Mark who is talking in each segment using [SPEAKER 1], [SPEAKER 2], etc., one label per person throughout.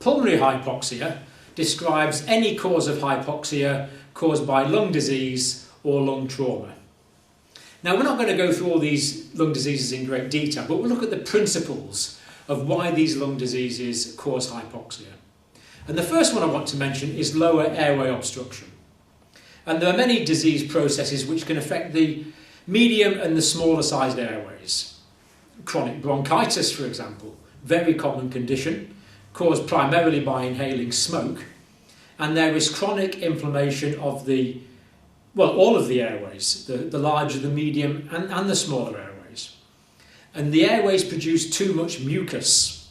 [SPEAKER 1] Pulmonary hypoxia describes any cause of hypoxia caused by lung disease or lung trauma. Now, we're not going to go through all these lung diseases in great detail, but we'll look at the principles of why these lung diseases cause hypoxia. And the first one I want to mention is lower airway obstruction. And there are many disease processes which can affect the medium and the smaller sized airways. Chronic bronchitis, for example, very common condition, caused primarily by inhaling smoke. And there is chronic inflammation of all of the airways, the larger, the medium and the smaller airways. And the airways produce too much mucus.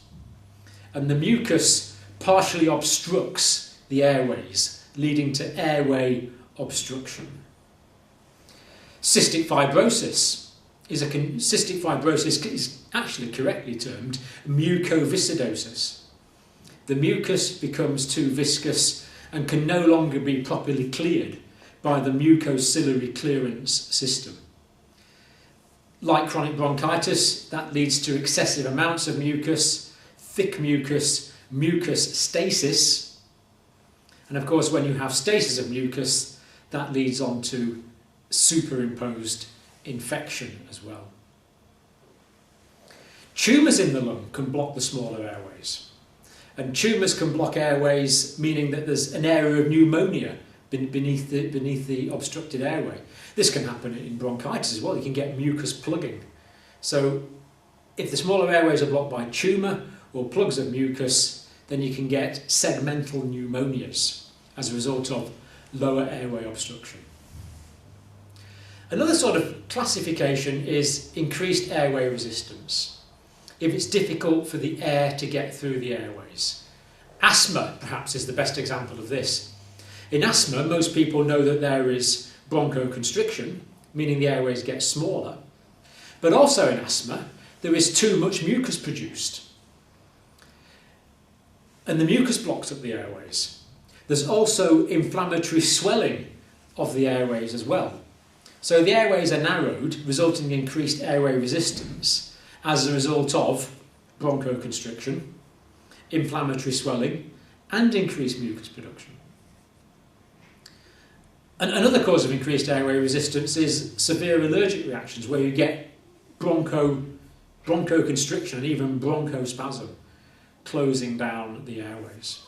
[SPEAKER 1] And the mucus partially obstructs the airways, leading to airway obstruction. Cystic fibrosis is actually correctly termed mucoviscidosis. The mucus becomes too viscous and can no longer be properly cleared by the mucociliary clearance system. Like chronic bronchitis, that leads to excessive amounts of mucus, thick mucus, mucus stasis. And of course, when you have stasis of mucus, that leads on to superimposed infection as well. Tumours in the lung can block the smaller airways. And tumours can block airways, meaning that there's an area of pneumonia beneath the obstructed airway. This can happen in bronchitis as well. You can get mucus plugging. So if the smaller airways are blocked by tumour or plugs of mucus, then you can get segmental pneumonias as a result of lower airway obstruction. Another sort of classification is increased airway resistance. If it's difficult for the air to get through the airways. Asthma, perhaps, is the best example of this. In asthma, most people know that there is bronchoconstriction, meaning the airways get smaller. But also in asthma, there is too much mucus produced. And the mucus blocks up the airways. There's also inflammatory swelling of the airways as well. So the airways are narrowed, resulting in increased airway resistance as a result of bronchoconstriction, inflammatory swelling, and increased mucus production. And another cause of increased airway resistance is severe allergic reactions, where you get bronchoconstriction and even bronchospasm, closing down the airways.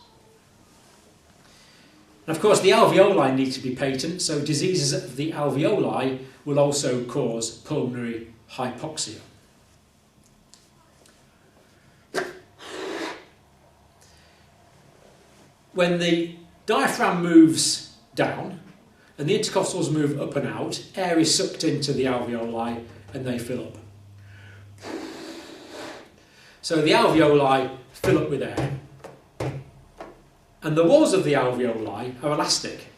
[SPEAKER 1] And of course, the alveoli need to be patent, so diseases of the alveoli will also cause pulmonary hypoxia. When the diaphragm moves down and the intercostals move up and out, air is sucked into the alveoli and they fill up. So the alveoli fill up with air. And the walls of the alveoli are elastic.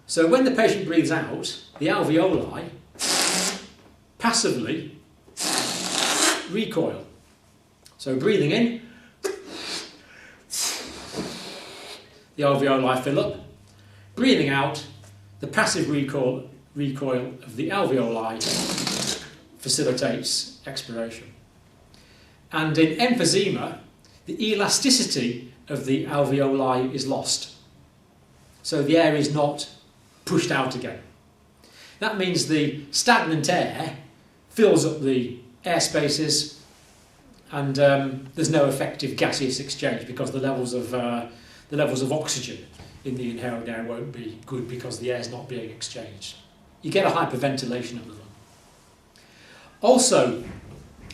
[SPEAKER 1] So when the patient breathes out, the alveoli passively recoil. So breathing in, the alveoli fill up. Breathing out, the passive recoil of the alveoli facilitates expiration. And in emphysema, the elasticity of the alveoli is lost. So the air is not pushed out again. That means the stagnant air fills up the air spaces and there's no effective gaseous exchange because the levels of oxygen in the inhaled air won't be good because the air is not being exchanged. You get a hyperventilation of the lung. Also,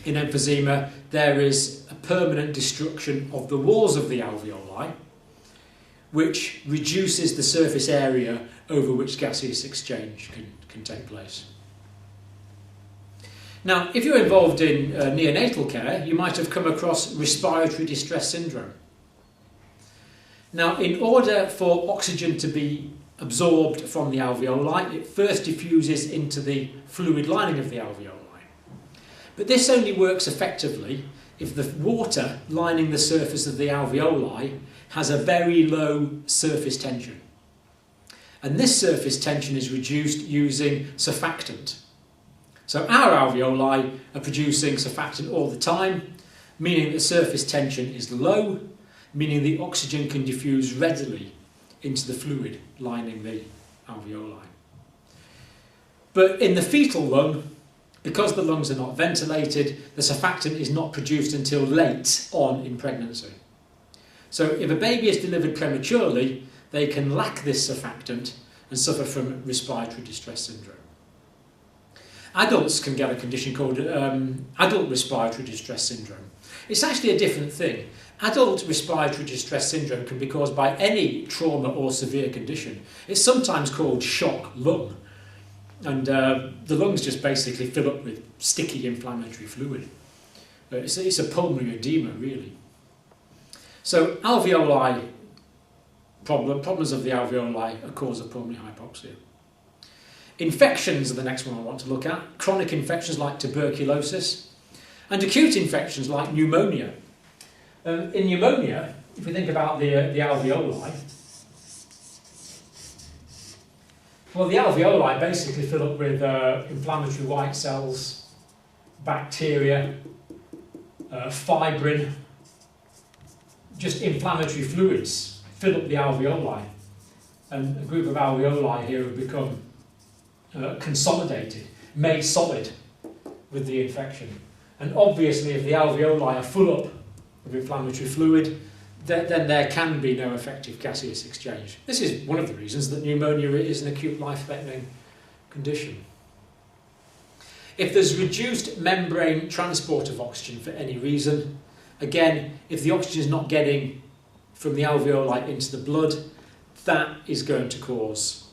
[SPEAKER 1] in emphysema, there is a permanent destruction of the walls of the alveoli, which reduces the surface area over which gaseous exchange can take place. Now, if you're involved in neonatal care, you might have come across respiratory distress syndrome. Now, in order for oxygen to be absorbed from the alveoli, it first diffuses into the fluid lining of the alveoli. But this only works effectively if the water lining the surface of the alveoli has a very low surface tension. And this surface tension is reduced using surfactant. So our alveoli are producing surfactant all the time, meaning that surface tension is low, meaning the oxygen can diffuse readily into the fluid lining the alveoli. But in the fetal lung, because the lungs are not ventilated, the surfactant is not produced until late on in pregnancy. So if a baby is delivered prematurely, they can lack this surfactant and suffer from respiratory distress syndrome. Adults can get a condition called adult respiratory distress syndrome. It's actually a different thing. Adult respiratory distress syndrome can be caused by any trauma or severe condition. It's sometimes called shock lung. And the lungs just basically fill up with sticky inflammatory fluid. It's a pulmonary edema, really. So alveoli problems of the alveoli are cause of pulmonary hypoxia. Infections are the next one I want to look at. Chronic infections like tuberculosis and acute infections like pneumonia. In pneumonia, if we think about the alveoli, well, the alveoli basically fill up with inflammatory white cells, bacteria, fibrin, just inflammatory fluids fill up the alveoli. And a group of alveoli here have become consolidated, made solid with the infection. And obviously, if the alveoli are full up of inflammatory fluid, then there can be no effective gaseous exchange. This is one of the reasons that pneumonia is an acute life-threatening condition. If there's reduced membrane transport of oxygen for any reason, again, if the oxygen is not getting from the alveoli into the blood, that is going to cause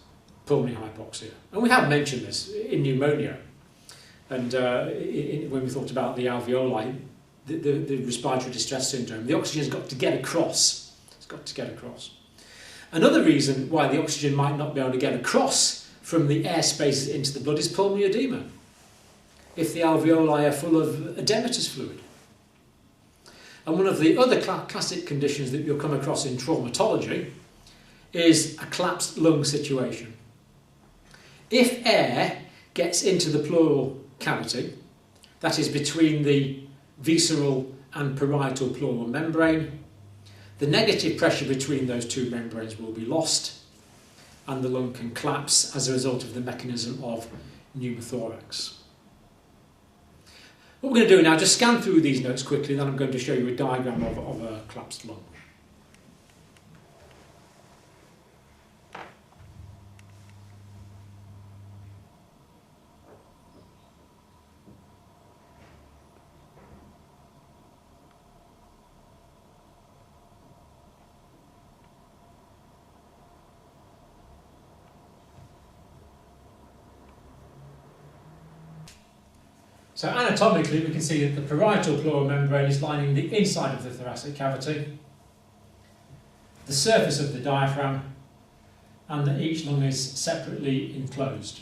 [SPEAKER 1] pulmonary hypoxia. And we have mentioned this in pneumonia. And when we thought about the alveoli, the respiratory distress syndrome, the oxygen's got to get across. It's got to get across. Another reason why the oxygen might not be able to get across from the air spaces into the blood is pulmonary edema. If the alveoli are full of edematous fluid. And one of the other classic conditions that you'll come across in traumatology is a collapsed lung situation. If air gets into the pleural cavity, that is between the visceral and parietal pleural membrane, the negative pressure between those two membranes will be lost and the lung can collapse as a result of the mechanism of pneumothorax. What we're going to do now, just scan through these notes quickly, then I'm going to show you a diagram of a collapsed lung. So anatomically, we can see that the parietal pleural membrane is lining the inside of the thoracic cavity, the surface of the diaphragm, and that each lung is separately enclosed.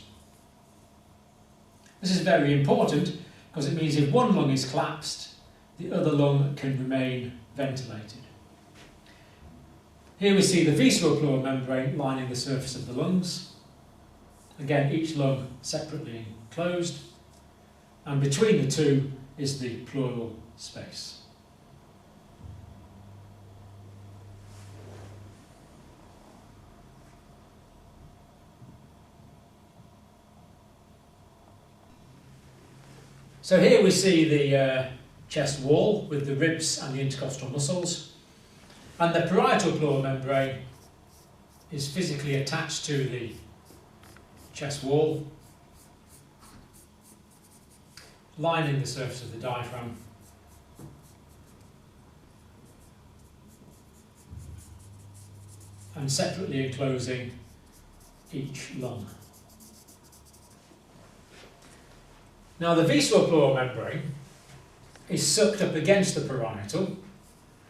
[SPEAKER 1] This is very important because it means if one lung is collapsed, the other lung can remain ventilated. Here we see the visceral pleural membrane lining the surface of the lungs. Again, each lung separately enclosed. And between the two is the pleural space. So here we see the chest wall with the ribs and the intercostal muscles. And the parietal pleural membrane is physically attached to the chest wall, lining the surface of the diaphragm. And separately enclosing each lung. Now the visceral pleural membrane is sucked up against the parietal,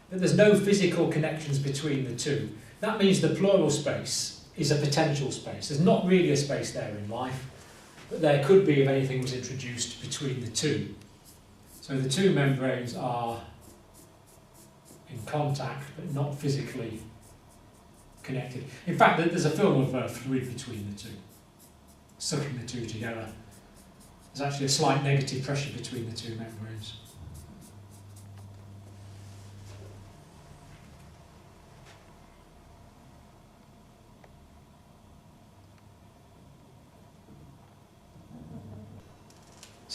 [SPEAKER 1] but there's no physical connections between the two. That means the pleural space is a potential space. There's not really a space there in life, but there could be if anything was introduced between the two. So the two membranes are in contact, but not physically connected. In fact, there's a film of fluid between the two, sucking the two together. There's actually a slight negative pressure between the two membranes.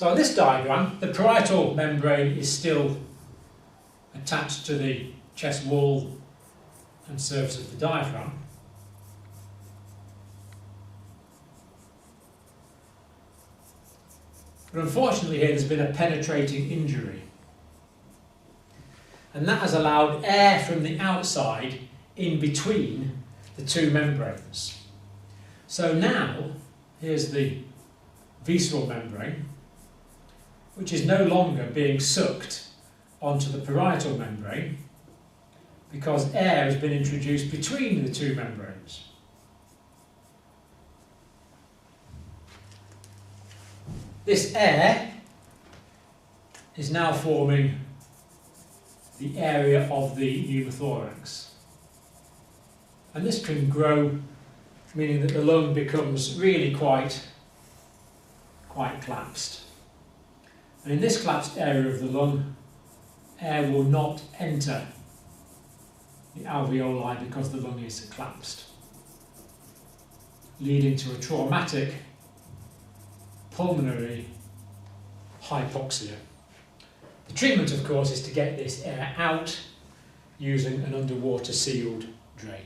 [SPEAKER 1] So on this diagram, the parietal membrane is still attached to the chest wall and surface of the diaphragm. But unfortunately here there's been a penetrating injury. And that has allowed air from the outside in between the two membranes. So now, here's the visceral membrane, which is no longer being sucked onto the parietal membrane because air has been introduced between the two membranes. This air is now forming the area of the pneumothorax. And this can grow, meaning that the lung becomes really quite collapsed. And in this collapsed area of the lung, air will not enter the alveoli because the lung is collapsed, leading to a traumatic pulmonary hypoxia. The treatment, of course, is to get this air out using an underwater sealed drain.